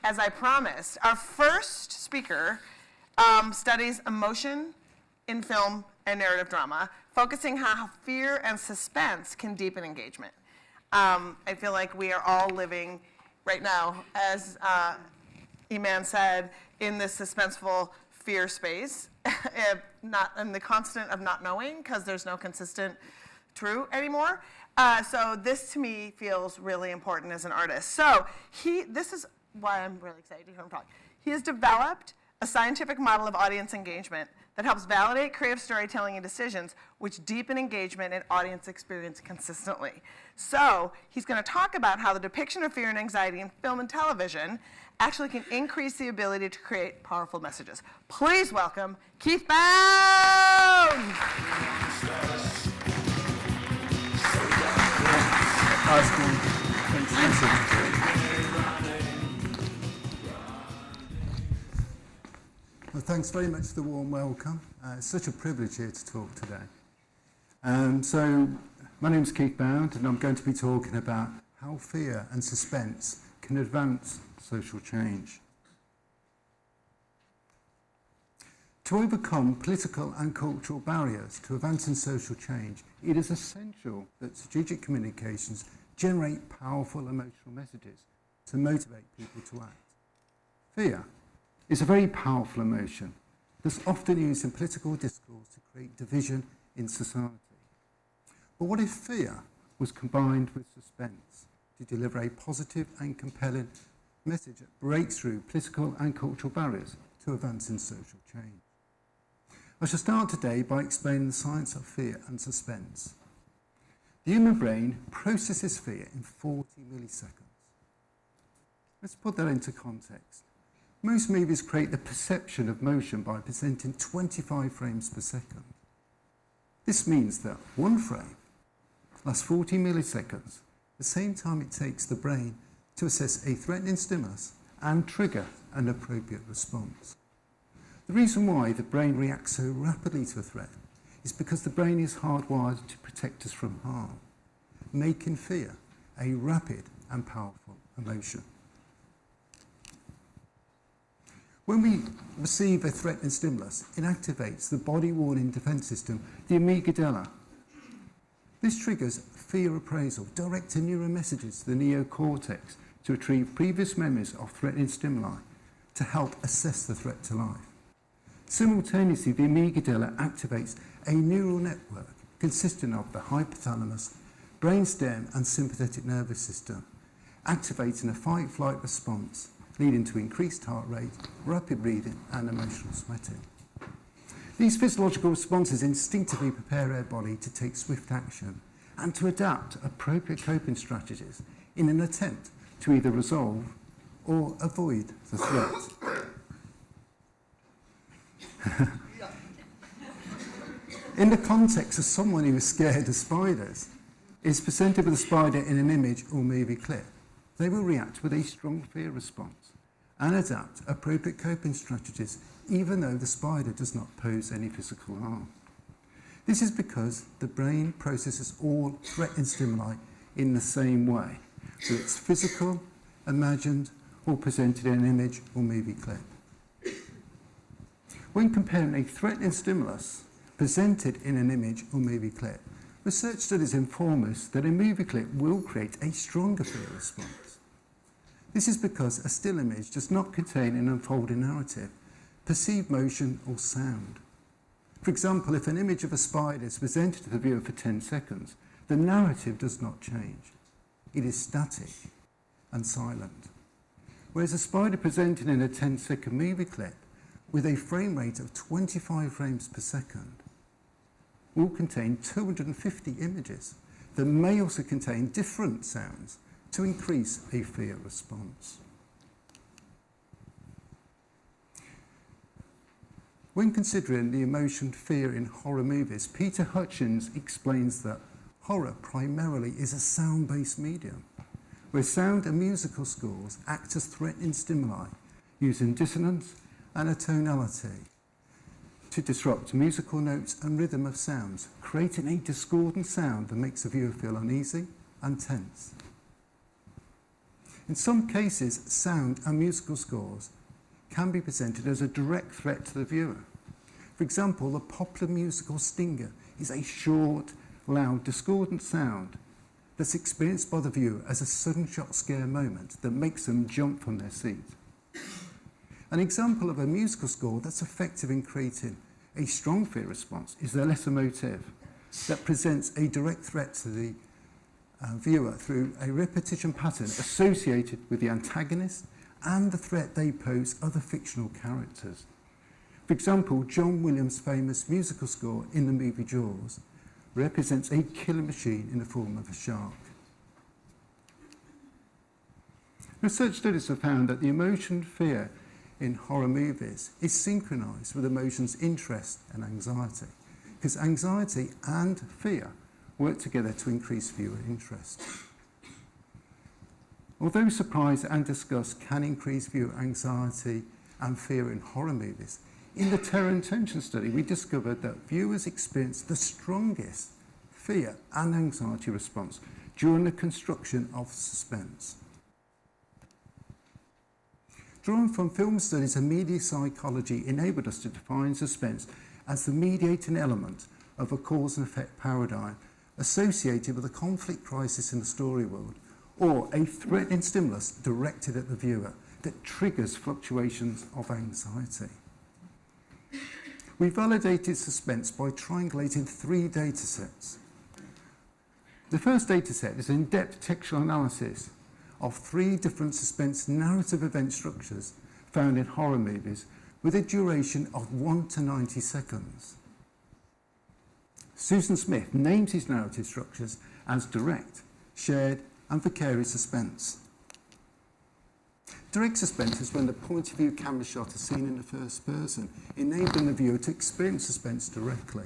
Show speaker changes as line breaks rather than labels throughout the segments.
as I promised, our first speaker studies emotion in film and narrative drama, focusing how fear and suspense can deepen engagement. I feel like we are all living right now, as Iman said, in this suspenseful fear space, not in the constant of not knowing, because there's no consistent true anymore. So this to me feels really important as an artist. So this is why I'm really excited to hear him talk. He has developed a scientific model of audience engagement that helps validate creative storytelling and decisions, which deepen engagement and audience experience consistently. So he's going to talk about how the depiction of fear and anxiety in film and television actually can increase the ability to create powerful messages. Please welcome Keith Bound!
Well, thanks very much for the warm welcome. It's such a privilege here to talk today. So, my name's Keith Bound, and I'm going to be talking about how fear and suspense can advance social change. To overcome political and cultural barriers to advancing social change, it is essential that strategic communications generate powerful emotional messages to motivate people to act. Fear is a very powerful emotion that's often used in political discourse to create division in society. But what if fear was combined with suspense to deliver a positive and compelling message that breaks through political and cultural barriers to advancing social change? I shall start today by explaining the science of fear and suspense. The human brain processes fear in 40 milliseconds. Let's put that into context. Most movies create the perception of motion by presenting 25 frames per second. This means that one frame lasts 40 milliseconds, the same time it takes the brain to assess a threatening stimulus and trigger an appropriate response. The reason why the brain reacts so rapidly to a threat is because the brain is hardwired to protect us from harm, making fear a rapid and powerful emotion. When we receive a threatening stimulus, it activates the body warning defense system, the amygdala. This triggers fear appraisal, directing neural messages to the neocortex to retrieve previous memories of threatening stimuli to help assess the threat to life. Simultaneously, the amygdala activates a neural network consisting of the hypothalamus, brainstem, and sympathetic nervous system, activating a fight-flight response, leading to increased heart rate, rapid breathing, and emotional sweating. These physiological responses instinctively prepare our body to take swift action and to adapt appropriate coping strategies in an attempt to either resolve or avoid the threat. In the context of someone who is scared of spiders, is presented with a spider in an image or movie clip, they will react with a strong fear response and adapt appropriate coping strategies even though the spider does not pose any physical harm. This is because the brain processes all threatening stimuli in the same way, whether it's physical, imagined, or presented in an image or movie clip. When comparing a threatening stimulus presented in an image or movie clip, research studies inform us that a movie clip will create a stronger fear response. This is because a still image does not contain an unfolding narrative, perceived motion, or sound. For example, if an image of a spider is presented to the viewer for 10 seconds, the narrative does not change. It is static and silent. Whereas a spider presented in a 10-second movie clip with a frame rate of 25 frames per second will contain 250 images that may also contain different sounds to increase a fear response. When considering the emotion fear in horror movies, Peter Hutchins explains that horror primarily is a sound-based medium, where sound and musical scores act as threatening stimuli, using dissonance and a tonality to disrupt musical notes and rhythm of sounds, creating a discordant sound that makes the viewer feel uneasy and tense. In some cases, sound and musical scores can be presented as a direct threat to the viewer. For example, the popular musical Stinger is a short, loud, discordant sound that's experienced by the viewer as a sudden shock scare moment that makes them jump from their seat. An example of a musical score that's effective in creating a strong fear response is the lesser motive that presents a direct threat to the viewer through a repetition pattern associated with the antagonist and the threat they pose other fictional characters. For example, John Williams' famous musical score in the movie Jaws represents a killer machine in the form of a shark. Research studies have found that the emotion fear in horror movies is synchronized with emotions interest and anxiety, because anxiety and fear work together to increase viewer interest. Although surprise and disgust can increase viewer anxiety and fear in horror movies, in the terror and tension study, we discovered that viewers experience the strongest fear and anxiety response during the construction of suspense. Drawn from film studies and media psychology enabled us to define suspense as the mediating element of a cause and effect paradigm associated with a conflict crisis in the story world, or a threatening stimulus directed at the viewer that triggers fluctuations of anxiety. We validated suspense by triangulating 3 data sets. The first data set is in-depth textual analysis of 3 different suspense narrative event structures found in horror movies with a duration of 1 to 90 seconds. Susan Smith names these narrative structures as direct, shared, and vicarious suspense. Direct suspense is when the point of view camera shot is seen in the first person, enabling the viewer to experience suspense directly.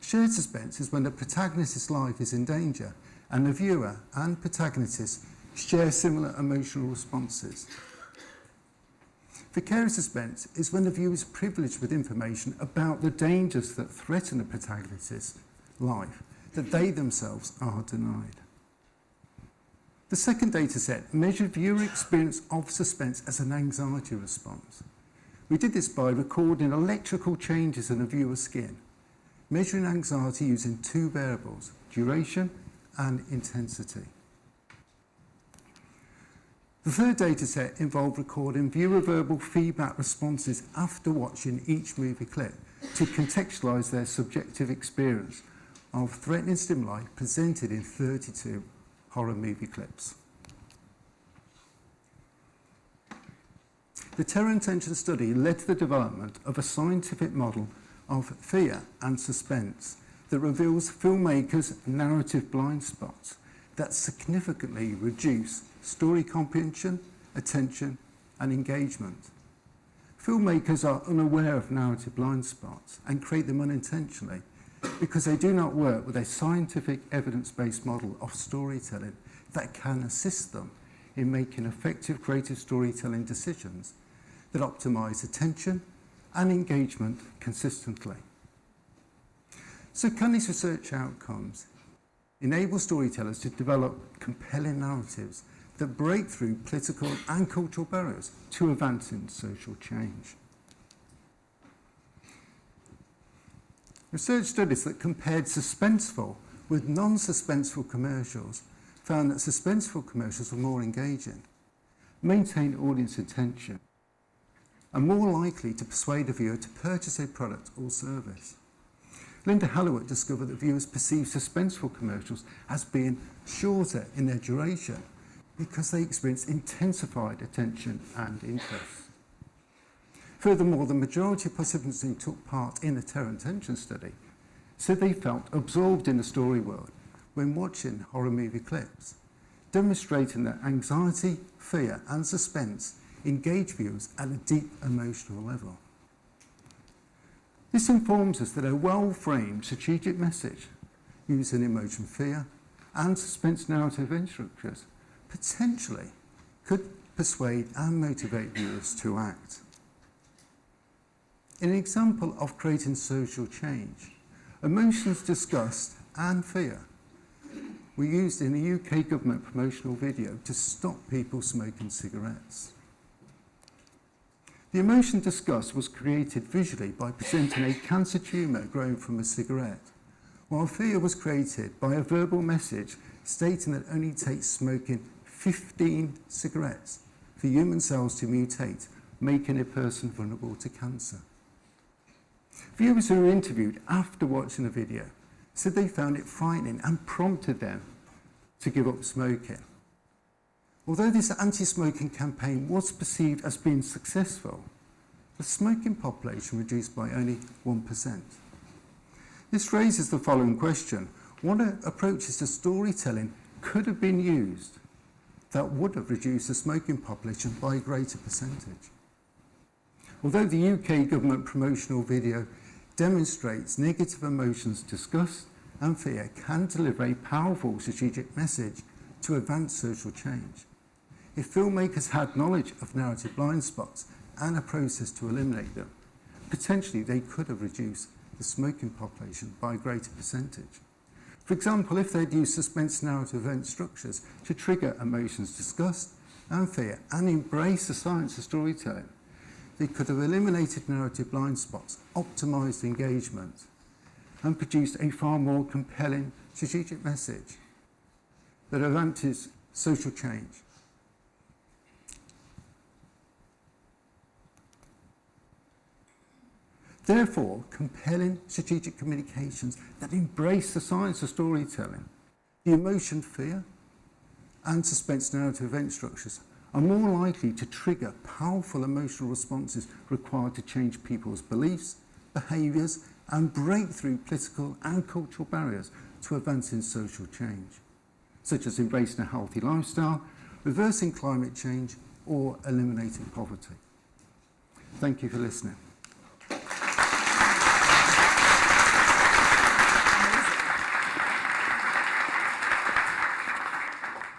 Shared suspense is when the protagonist's life is in danger and the viewer and protagonist share similar emotional responses. Vicarious suspense is when the viewer is privileged with information about the dangers that threaten the protagonist's life that they themselves are denied. The second data set measured viewer experience of suspense as an anxiety response. We did this by recording electrical changes in the viewer's skin, measuring anxiety using 2 variables, duration and intensity. The third data set involved recording viewer verbal feedback responses after watching each movie clip to contextualise their subjective experience of threatening stimuli presented in 32 horror movie clips. The terror and tension study led to the development of a scientific model of fear and suspense that reveals filmmakers' narrative blind spots that significantly reduce story comprehension, attention, and engagement. Filmmakers are unaware of narrative blind spots and create them unintentionally because they do not work with a scientific evidence-based model of storytelling that can assist them in making effective creative storytelling decisions that optimize attention and engagement consistently. So can these research outcomes enable storytellers to develop compelling narratives that break through political and cultural barriers to advancing social change? Research studies that compared suspenseful with non-suspenseful commercials found that suspenseful commercials were more engaging, maintained audience attention, and more likely to persuade a viewer to purchase a product or service. Linda Halliwell discovered that viewers perceive suspenseful commercials as being shorter in their duration because they experience intensified attention and interest. Furthermore, the majority of participants who took part in the terror and tension study said they felt absorbed in the story world when watching horror movie clips, demonstrating that anxiety, fear, and suspense engage viewers at a deep emotional level. This informs us that a well-framed strategic message using emotion, fear, and suspense narrative event structures potentially could persuade and motivate viewers to act. In an example of creating social change, emotions, disgust, and fear were used in a UK government promotional video to stop people smoking cigarettes. The emotion discussed was created visually by presenting a cancer tumour growing from a cigarette, while fear was created by a verbal message stating that it only takes smoking 15 cigarettes for human cells to mutate, making a person vulnerable to cancer. Viewers who were interviewed after watching the video said they found it frightening and prompted them to give up smoking. Although this anti-smoking campaign was perceived as being successful, the smoking population reduced by only 1%. This raises the following question: what approaches to storytelling could have been used that would have reduced the smoking population by a greater percentage? Although the UK government promotional video demonstrates negative emotions, disgust and fear can deliver a powerful strategic message to advance social change, if filmmakers had knowledge of narrative blind spots and a process to eliminate them, potentially they could have reduced the smoking population by a greater percentage. For example, if they'd used suspense narrative event structures to trigger emotions, disgust and fear and embrace the science of storytelling, they could have eliminated narrative blind spots, optimised engagement and produced a far more compelling strategic message that advances social change. Therefore, compelling strategic communications that embrace the science of storytelling, the emotion, fear, and suspense narrative event structures are more likely to trigger powerful emotional responses required to change people's beliefs, behaviours, and break through political and cultural barriers to advancing social change, such as embracing a healthy lifestyle, reversing climate change, or eliminating poverty. Thank you for listening.